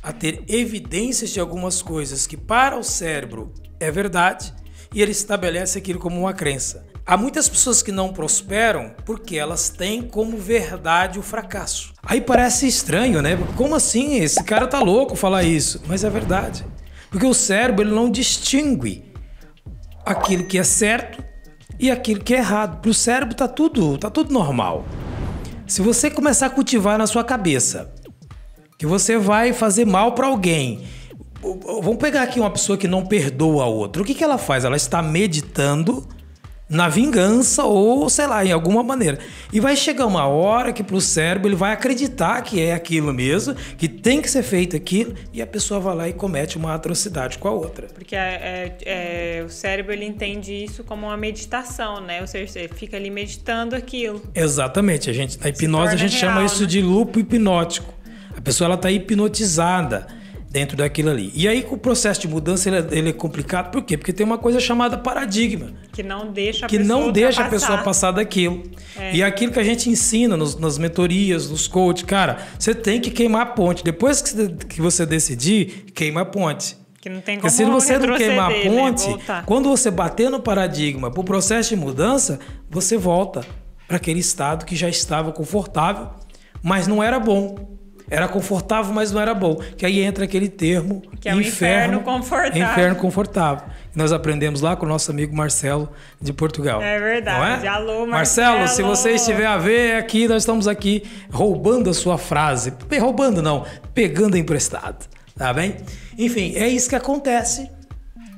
A ter evidências de algumas coisas que para o cérebro é verdade e ele estabelece aquilo como uma crença. Há muitas pessoas que não prosperam porque elas têm como verdade o fracasso. Aí parece estranho, né? Como assim? Esse cara tá louco falar isso. Mas é verdade. Porque o cérebro ele não distingue aquilo que é certo e aquilo que é errado. Para o cérebro tá tudo normal. Se você começar a cultivar na sua cabeça que você vai fazer mal para alguém, vamos pegar aqui uma pessoa que não perdoa a outra. O que ela faz? Ela está meditando na vingança ou, sei lá, em alguma maneira. E vai chegar uma hora que para o cérebro ele vai acreditar que é aquilo mesmo, que tem que ser feito aquilo, e a pessoa vai lá e comete uma atrocidade com a outra. Porque o cérebro ele entende isso como uma meditação, né? Ou seja, você fica ali meditando aquilo. Exatamente. Na hipnose a gente chama isso de loop hipnótico. A pessoa ela está hipnotizada dentro daquilo ali. E aí, com o processo de mudança, ele é complicado. Por quê? Porque tem uma coisa chamada paradigma. Que não deixa a pessoa passar daquilo. E aquilo que a gente ensina nas mentorias, nos coaches, cara, você tem que queimar a ponte. Depois que você decidir, queima a ponte. Que não tem como Porque se você não queimar a ponte, né? quando você bater no paradigma para o processo de mudança, você volta para aquele estado que já estava confortável, mas não era bom. Era confortável, mas não era bom. Que aí entra aquele termo que é o inferno confortável. Inferno confortável. Nós aprendemos lá com o nosso amigo Marcelo de Portugal. É verdade. Não é? Alô, Marcelo, se você estiver a ver aqui, nós estamos aqui roubando a sua frase. Roubando não, pegando emprestado. Tá bem? Enfim, é isso que acontece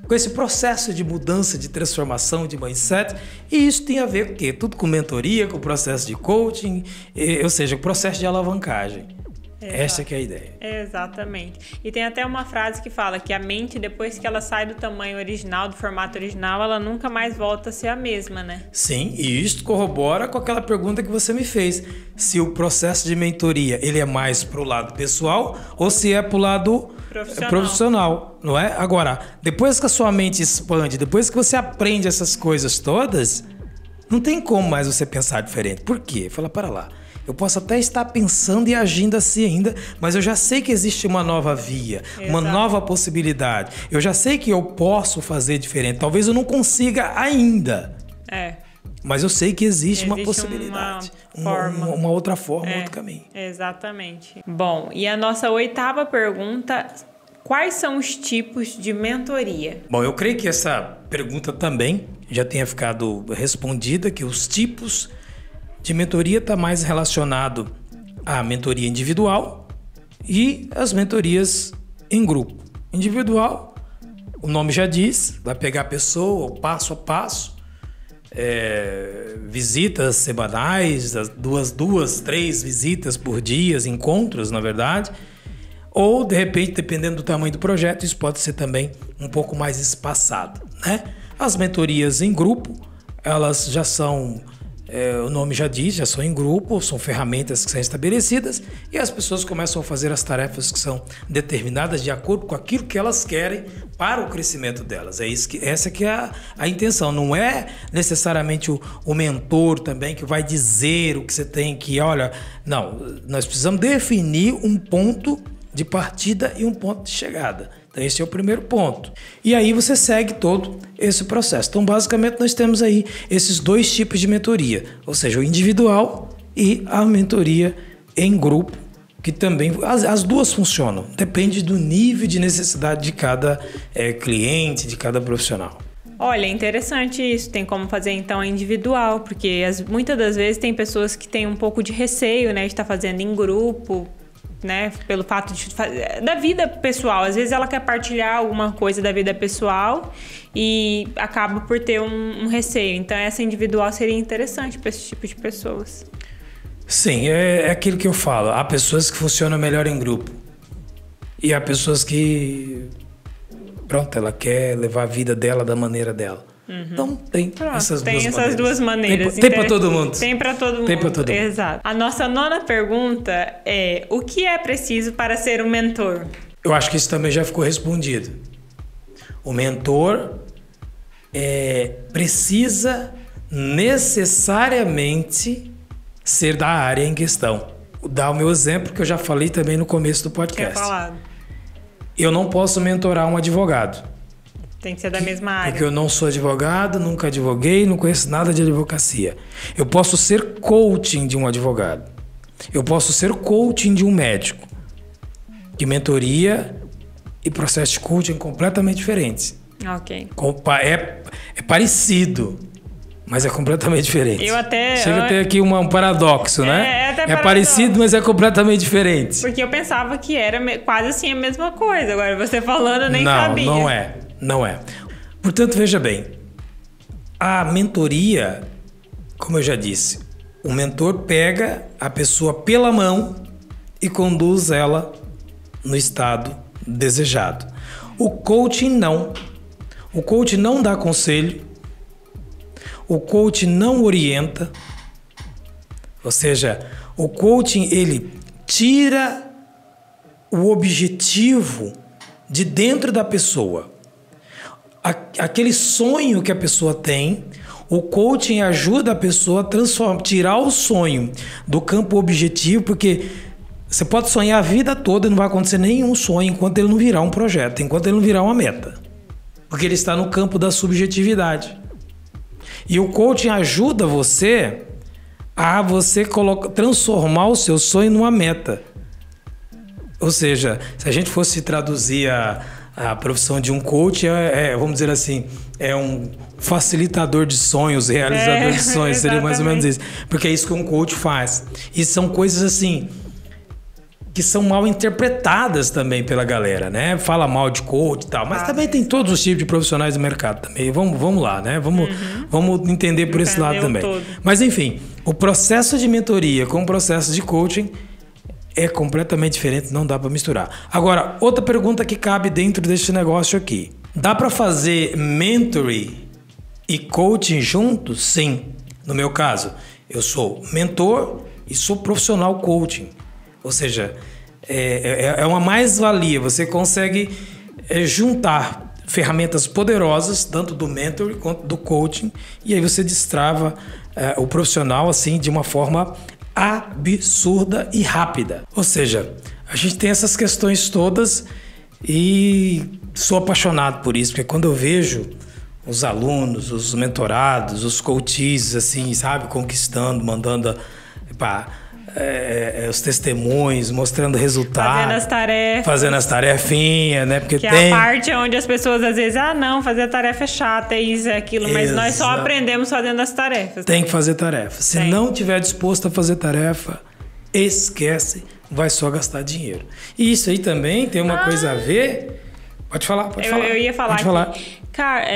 com esse processo de mudança, de transformação, de mindset. E isso tem a ver com o quê? Tudo com mentoria, com o processo de coaching, ou seja, o processo de alavancagem. Exato. Essa que é a ideia. Exatamente. E tem até uma frase que fala que a mente, depois que ela sai do tamanho original, do formato original, ela nunca mais volta a ser a mesma, né? Sim, e isso corrobora com aquela pergunta que você me fez. Se o processo de mentoria, ele é mais pro lado pessoal ou se é pro lado profissional, não é? Agora, depois que a sua mente expande, depois que você aprende essas coisas todas, não tem como mais você pensar diferente. Por quê? Fala, para lá. Eu posso até estar pensando e agindo assim ainda, mas eu já sei que existe uma nova via, uma nova possibilidade. Eu já sei que eu posso fazer diferente. Talvez eu não consiga ainda. Mas eu sei que existe uma possibilidade. Uma outra forma, outro caminho. Exatamente. Bom, e a nossa 8ª pergunta: quais são os tipos de mentoria? Bom, eu creio que essa pergunta também já tenha ficado respondida, que os tipos de mentoria está mais relacionado à mentoria individual e as mentorias em grupo. Individual, o nome já diz, vai pegar a pessoa passo a passo, visitas semanais, duas, 3 visitas por dia, encontros, na verdade. Ou, de repente, dependendo do tamanho do projeto, isso pode ser também um pouco mais espaçado, né? As mentorias em grupo, elas já são... o nome já diz, já são em grupo, são ferramentas que são estabelecidas e as pessoas começam a fazer as tarefas que são determinadas de acordo com aquilo que elas querem para o crescimento delas. Essa que é a intenção. Não é necessariamente o mentor também que vai dizer o que você tem que... Olha, não, nós precisamos definir um ponto de partida e um ponto de chegada. Então, esse é o primeiro ponto. E aí você segue todo esse processo. Então, basicamente, nós temos aí esses 2 tipos de mentoria. Ou seja, o individual e a mentoria em grupo, que também... As duas funcionam. Depende do nível de necessidade de cada cliente, de cada profissional. Olha, interessante isso. Tem como fazer, então, individual. Porque muitas das vezes tem pessoas que têm um pouco de receio, né, de estar fazendo em grupo... né, pelo fato da vida pessoal. Às vezes ela quer partilhar alguma coisa da vida pessoal e acaba por ter um receio. Então essa individual seria interessante para esse tipo de pessoas. Sim, é aquilo que eu falo. Há pessoas que funcionam melhor em grupo. E há pessoas que... Pronto, ela quer levar a vida dela da maneira dela. Então tem essas duas maneiras. Tem para todo mundo. Tem para todo mundo. Exato. A nossa 9ª pergunta é: o que é preciso para ser um mentor? Eu acho que isso também já ficou respondido. O mentor, precisa necessariamente ser da área em questão. Vou dar o meu exemplo que eu já falei também no começo do podcast. Eu não posso mentorar um advogado. Tem que ser da mesma área. Porque eu não sou advogado, nunca advoguei, não conheço nada de advocacia. Eu posso ser coaching de um advogado. Eu posso ser coaching de um médico. Que mentoria e processo de coaching completamente diferentes. Ok. É parecido, mas é completamente diferente. Chega a ter aqui um paradoxo, né? É parecido, mas é completamente diferente. Porque eu pensava que era quase assim a mesma coisa. Agora você falando, eu nem sabia. Não é. Portanto, veja bem. A mentoria, como eu já disse, o mentor pega a pessoa pela mão e conduz ela no estado desejado. O coaching não. O coaching não dá conselho. O coaching não orienta. Ou seja, o coaching, ele tira o objetivo de dentro da pessoa. Aquele sonho que a pessoa tem, o coaching ajuda a pessoa a tirar o sonho do campo objetivo, porque você pode sonhar a vida toda e não vai acontecer nenhum sonho enquanto ele não virar um projeto, enquanto ele não virar uma meta. Porque ele está no campo da subjetividade. E o coaching ajuda você a transformar o seu sonho numa meta. Ou seja, se a gente fosse traduzir a profissão de um coach, vamos dizer assim, é um facilitador de sonhos, realizador de sonhos, seria mais ou menos isso. Porque é isso que um coach faz. E são coisas assim que são mal interpretadas também pela galera, né? Fala mal de coach e tal, mas também tem todos os tipos de profissionais do mercado também. Vamos lá, né? Vamos entender por esse lado também. Mas enfim, o processo de mentoria com o processo de coaching é completamente diferente, não dá para misturar. Agora, outra pergunta que cabe dentro deste negócio aqui. Dá para fazer mentoring e coaching juntos? Sim. No meu caso, eu sou mentor e sou profissional coaching. Ou seja, é uma mais-valia. Você consegue juntar ferramentas poderosas, tanto do mentor quanto do coaching, e aí você destrava o profissional assim de uma forma absurda e rápida. Ou seja, a gente tem essas questões todas e sou apaixonado por isso, porque quando eu vejo os alunos, os mentorados, os coaches, assim, sabe, conquistando, mandando os testemunhos, mostrando resultados. Fazendo as tarefinhas, né? Porque é a parte onde as pessoas às vezes, fazer a tarefa é chata, é isso, é aquilo, mas nós só aprendemos fazendo as tarefas. Tem que fazer tarefa. Se não tiver disposto a fazer tarefa, esquece, vai só gastar dinheiro. E isso aí também tem uma coisa a ver. Pode falar. Eu ia falar que, cara,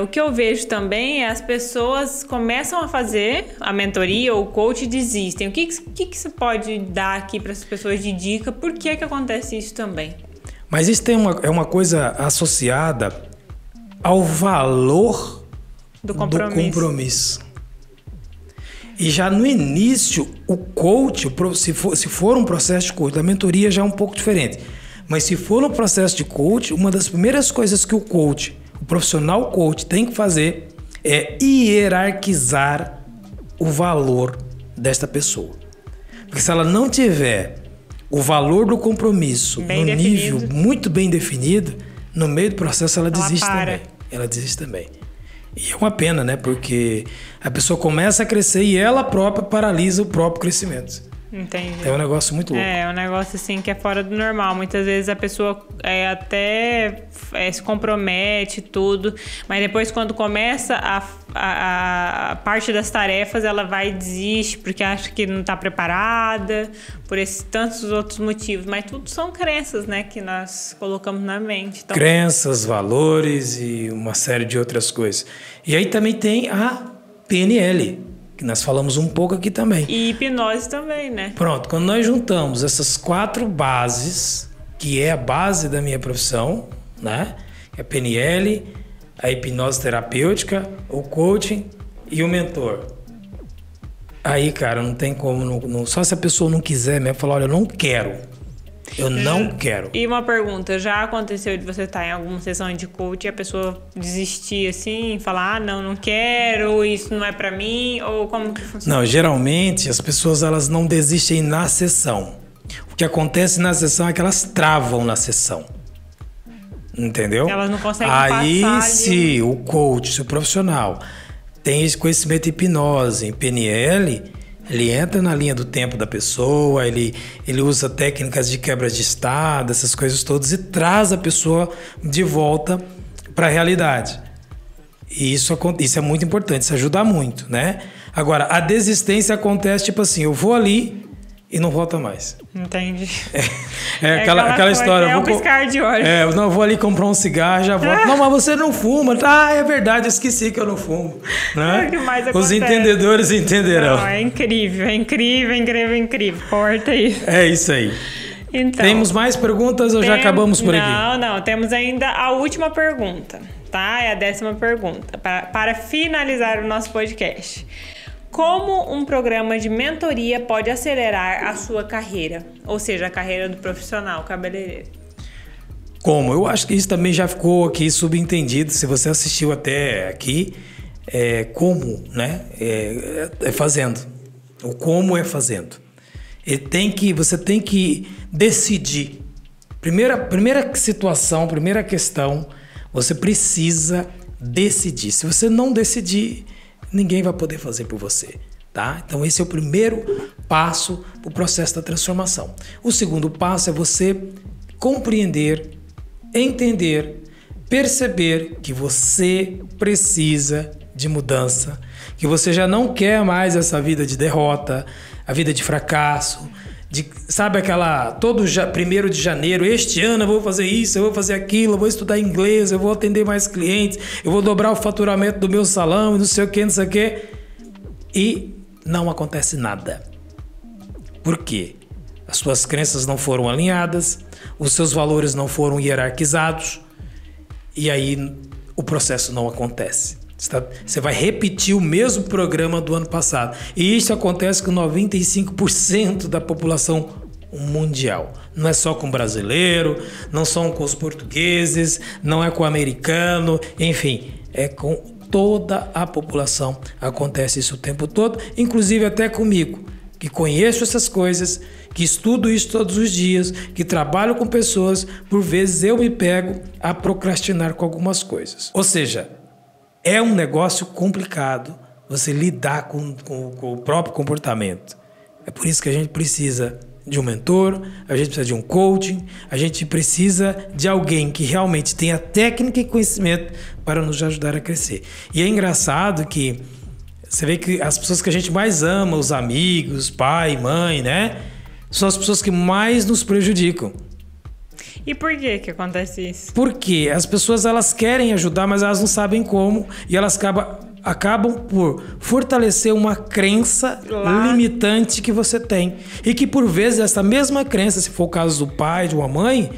o que eu vejo também é as pessoas começam a fazer a mentoria ou o coach e desistem. O que você pode dar aqui para as pessoas de dica? Por que acontece isso também? Mas isso é uma coisa associada ao valor do compromisso. E já no início, o coach, se for um processo de coach, a mentoria já é um pouco diferente. Mas se for no processo de coach, uma das primeiras coisas que o profissional coach tem que fazer é hierarquizar o valor desta pessoa. Porque se ela não tiver o valor do compromisso nível muito bem definido, no meio do processo ela desiste também. Ela desiste também. E é uma pena, né? Porque a pessoa começa a crescer e ela própria paralisa o próprio crescimento. Entendi. É um negócio muito louco. É um negócio assim que é fora do normal. Muitas vezes a pessoa até se compromete tudo, mas depois quando começa a parte das tarefas, ela vai e desiste porque acha que não está preparada, por esses tantos outros motivos. Mas tudo são crenças, né, que nós colocamos na mente. Então... Crenças, valores e uma série de outras coisas. E aí também tem a PNL, que nós falamos um pouco aqui também. E hipnose também, né? Pronto, quando nós juntamos essas 4 bases, que é a base da minha profissão, né? A PNL, a hipnose terapêutica, o coaching e o mentor. Aí, cara, não tem como... só se a pessoa não quiser mesmo, falar, olha, eu não quero. Eu não quero. E uma pergunta, já aconteceu de você estar em alguma sessão de coach e a pessoa desistir assim, falar, não quero, isso não é pra mim, ou como que funciona? Não, geralmente as pessoas elas não desistem na sessão. O que acontece na sessão é que elas travam na sessão. Entendeu? Elas não conseguem Aí, passar se o coach, se o profissional tem esse conhecimento em hipnose, em PNL, ele entra na linha do tempo da pessoa, ele usa técnicas de quebra de estado, essas coisas todas, e traz a pessoa de volta para a realidade. E isso é muito importante, isso ajuda muito, né? Agora, a desistência acontece tipo assim, eu vou ali e não volta mais. Entendi. Aquela história. É um piscar de olhos. Eu vou ali comprar um cigarro, já volto. Não, mas você não fuma. Tá, é verdade, eu esqueci que eu não fumo. Né? É o que mais Os acontece. entendedores entenderão. Não, é incrível. Corta isso. É isso aí. Então, temos mais perguntas ou já acabamos por aqui? Não, temos ainda a última pergunta, tá? É a 10ª pergunta, para finalizar o nosso podcast. Como um programa de mentoria pode acelerar a sua carreira? Ou seja, a carreira do profissional cabeleireiro. Como? Eu acho que isso também já ficou aqui subentendido. Se você assistiu até aqui, como, né? É fazendo. O como é fazendo. Você tem que decidir. Primeira situação, primeira questão, você precisa decidir. Se você não decidir, ninguém vai poder fazer por você, tá? Então esse é o primeiro passo para o processo da transformação. O segundo passo é você compreender, entender, perceber que você precisa de mudança, que você já não quer mais essa vida de derrota, a vida de fracasso, sabe aquela, 1º de janeiro, este ano eu vou fazer isso, eu vou fazer aquilo, eu vou estudar inglês, eu vou atender mais clientes, eu vou dobrar o faturamento do meu salão, não sei o que, e não acontece nada. Por quê? As suas crenças não foram alinhadas, os seus valores não foram hierarquizados, e aí o processo não acontece. Você vai repetir o mesmo programa do ano passado. E isso acontece com 95% da população mundial. Não é só com o brasileiro, não são com os portugueses, não é com o americano, enfim, é com toda a população. Acontece isso o tempo todo, inclusive até comigo, que conheço essas coisas, que estudo isso todos os dias, que trabalho com pessoas, por vezes eu me pego a procrastinar com algumas coisas. Ou seja, é um negócio complicado você lidar com o próprio comportamento. É por isso que a gente precisa de um mentor, a gente precisa de um coaching, a gente precisa de alguém que realmente tenha técnica e conhecimento para nos ajudar a crescer. E é engraçado que você vê que as pessoas que a gente mais ama, os amigos, pai, mãe, né? São as pessoas que mais nos prejudicam. E por que acontece isso? Porque as pessoas elas querem ajudar, mas elas não sabem como, e elas acabam por fortalecer uma crença limitante que você tem. E que por vezes essa mesma crença, se for o caso do pai, de uma mãe,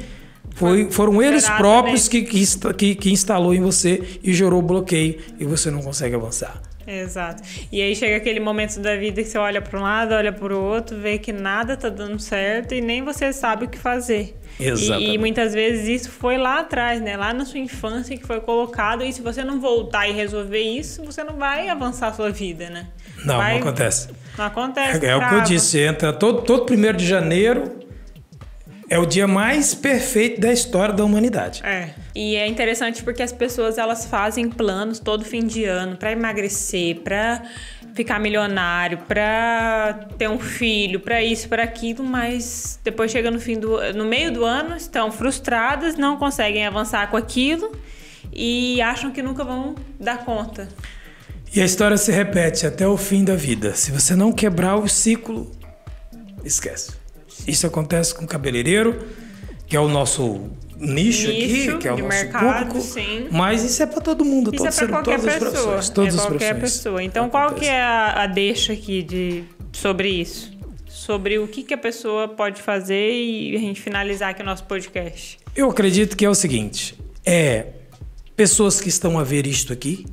foram eles próprios que instalou em você e gerou bloqueio e você não consegue avançar. Exato. E aí chega aquele momento da vida que você olha para um lado, olha para o outro, vê que nada tá dando certo e nem você sabe o que fazer. Exatamente. E muitas vezes isso foi lá atrás, né? Lá na sua infância que foi colocado, e se você não voltar e resolver isso, você não vai avançar a sua vida, né? Não acontece. Não acontece. É o que eu disse, entra todo 1º de janeiro, é o dia mais perfeito da história da humanidade. E é interessante porque as pessoas elas fazem planos todo fim de ano para emagrecer, para ficar milionário, para ter um filho, para isso, para aquilo, mas depois chega no meio do ano, estão frustradas, não conseguem avançar com aquilo e acham que nunca vão dar conta. E a história se repete até o fim da vida. Se você não quebrar o ciclo, esquece. Isso acontece com o cabeleireiro, que é o nosso nicho aqui, que é o nosso mercado, público. Sim. Mas isso é para todo mundo, isso é para qualquer pessoa. Qualquer pessoa. Então, qual que é a deixa aqui sobre isso? Sobre o que a pessoa pode fazer e a gente finalizar aqui o nosso podcast. Eu acredito que é o seguinte, pessoas que estão a ver isto aqui,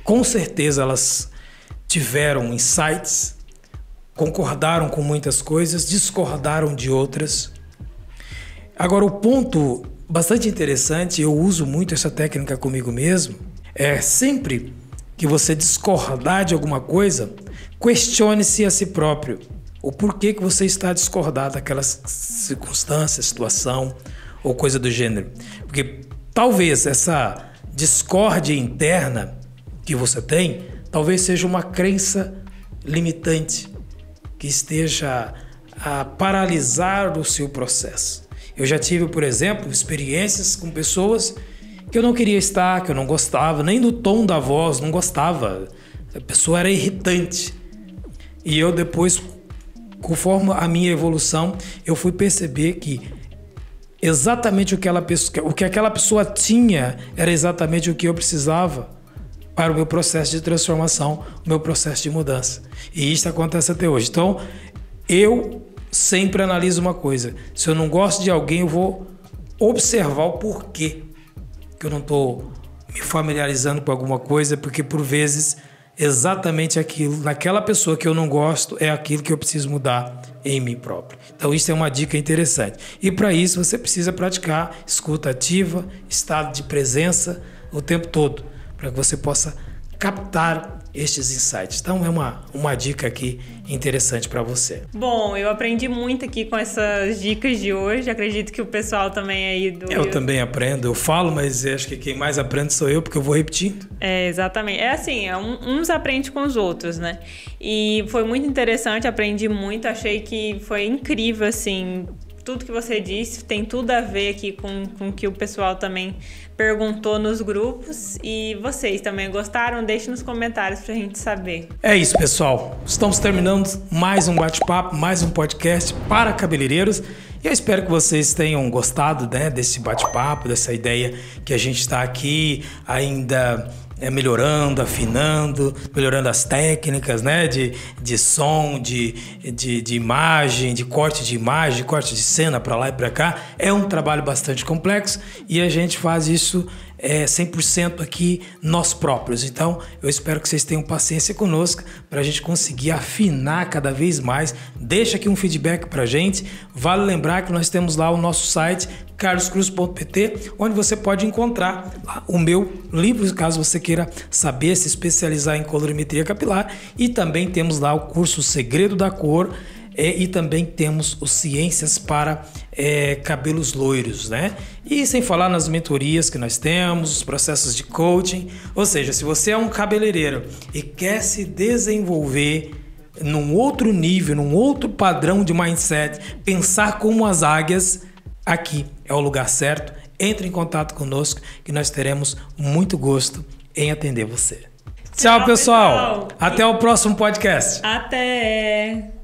com certeza elas tiveram insights, concordaram com muitas coisas, discordaram de outras. Agora, o ponto bastante interessante, eu uso muito essa técnica comigo mesmo, é sempre que você discordar de alguma coisa, questione-se a si próprio. O porquê que você está discordado daquela circunstância, situação ou coisa do gênero. Porque talvez essa discórdia interna que você tem, talvez seja uma crença limitante que esteja a paralisar o seu processo. Eu já tive, por exemplo, experiências com pessoas que eu não queria estar, que eu não gostava, nem do tom da voz, não gostava. A pessoa era irritante. E eu depois, conforme a minha evolução, eu fui perceber que exatamente o que aquela pessoa tinha era exatamente o que eu precisava para o meu processo de transformação, o meu processo de mudança. E isso acontece até hoje. Então, eu sempre analiso uma coisa. Se eu não gosto de alguém, eu vou observar o porquê que eu não estou me familiarizando com alguma coisa, porque por vezes exatamente aquilo, naquela pessoa que eu não gosto, é aquilo que eu preciso mudar em mim próprio. Então isso é uma dica interessante. E para isso você precisa praticar escuta ativa, estado de presença o tempo todo, para que você possa captar estes insights. Então é uma dica aqui interessante para você. Bom, eu aprendi muito aqui com essas dicas de hoje. Acredito que o pessoal também aí do... Eu também aprendo. Eu falo, mas acho que quem mais aprende sou eu, porque eu vou repetindo. Exatamente. É assim, uns aprendem com os outros, né? E foi muito interessante, aprendi muito. Achei que foi incrível, assim... Tudo que você disse tem tudo a ver aqui com o que o pessoal também perguntou nos grupos. E vocês também gostaram? Deixe nos comentários pra gente saber. É isso, pessoal. Estamos terminando mais um bate-papo, mais um podcast para cabeleireiros. E eu espero que vocês tenham gostado, né, desse bate-papo, dessa ideia que a gente está aqui ainda... melhorando, afinando, melhorando as técnicas, né, de som, de imagem, de corte de imagem, de corte de cena para lá e para cá. É um trabalho bastante complexo e a gente faz isso 100% aqui nós próprios. Então, eu espero que vocês tenham paciência conosco para a gente conseguir afinar cada vez mais. Deixa aqui um feedback para a gente. Vale lembrar que nós temos lá o nosso site carloscruz.pt, onde você pode encontrar o meu livro, caso você queira saber, se especializar em colorimetria capilar. E também temos lá o curso Segredo da Cor, e também temos os Ciências para Cabelos Loiros, né? E sem falar nas mentorias que nós temos, os processos de coaching. Ou seja, se você é um cabeleireiro e quer se desenvolver num outro nível, num outro padrão de mindset, pensar como as águias, aqui é o lugar certo. Entre em contato conosco que nós teremos muito gosto em atender você. Tchau, pessoal. Até o próximo podcast. Até!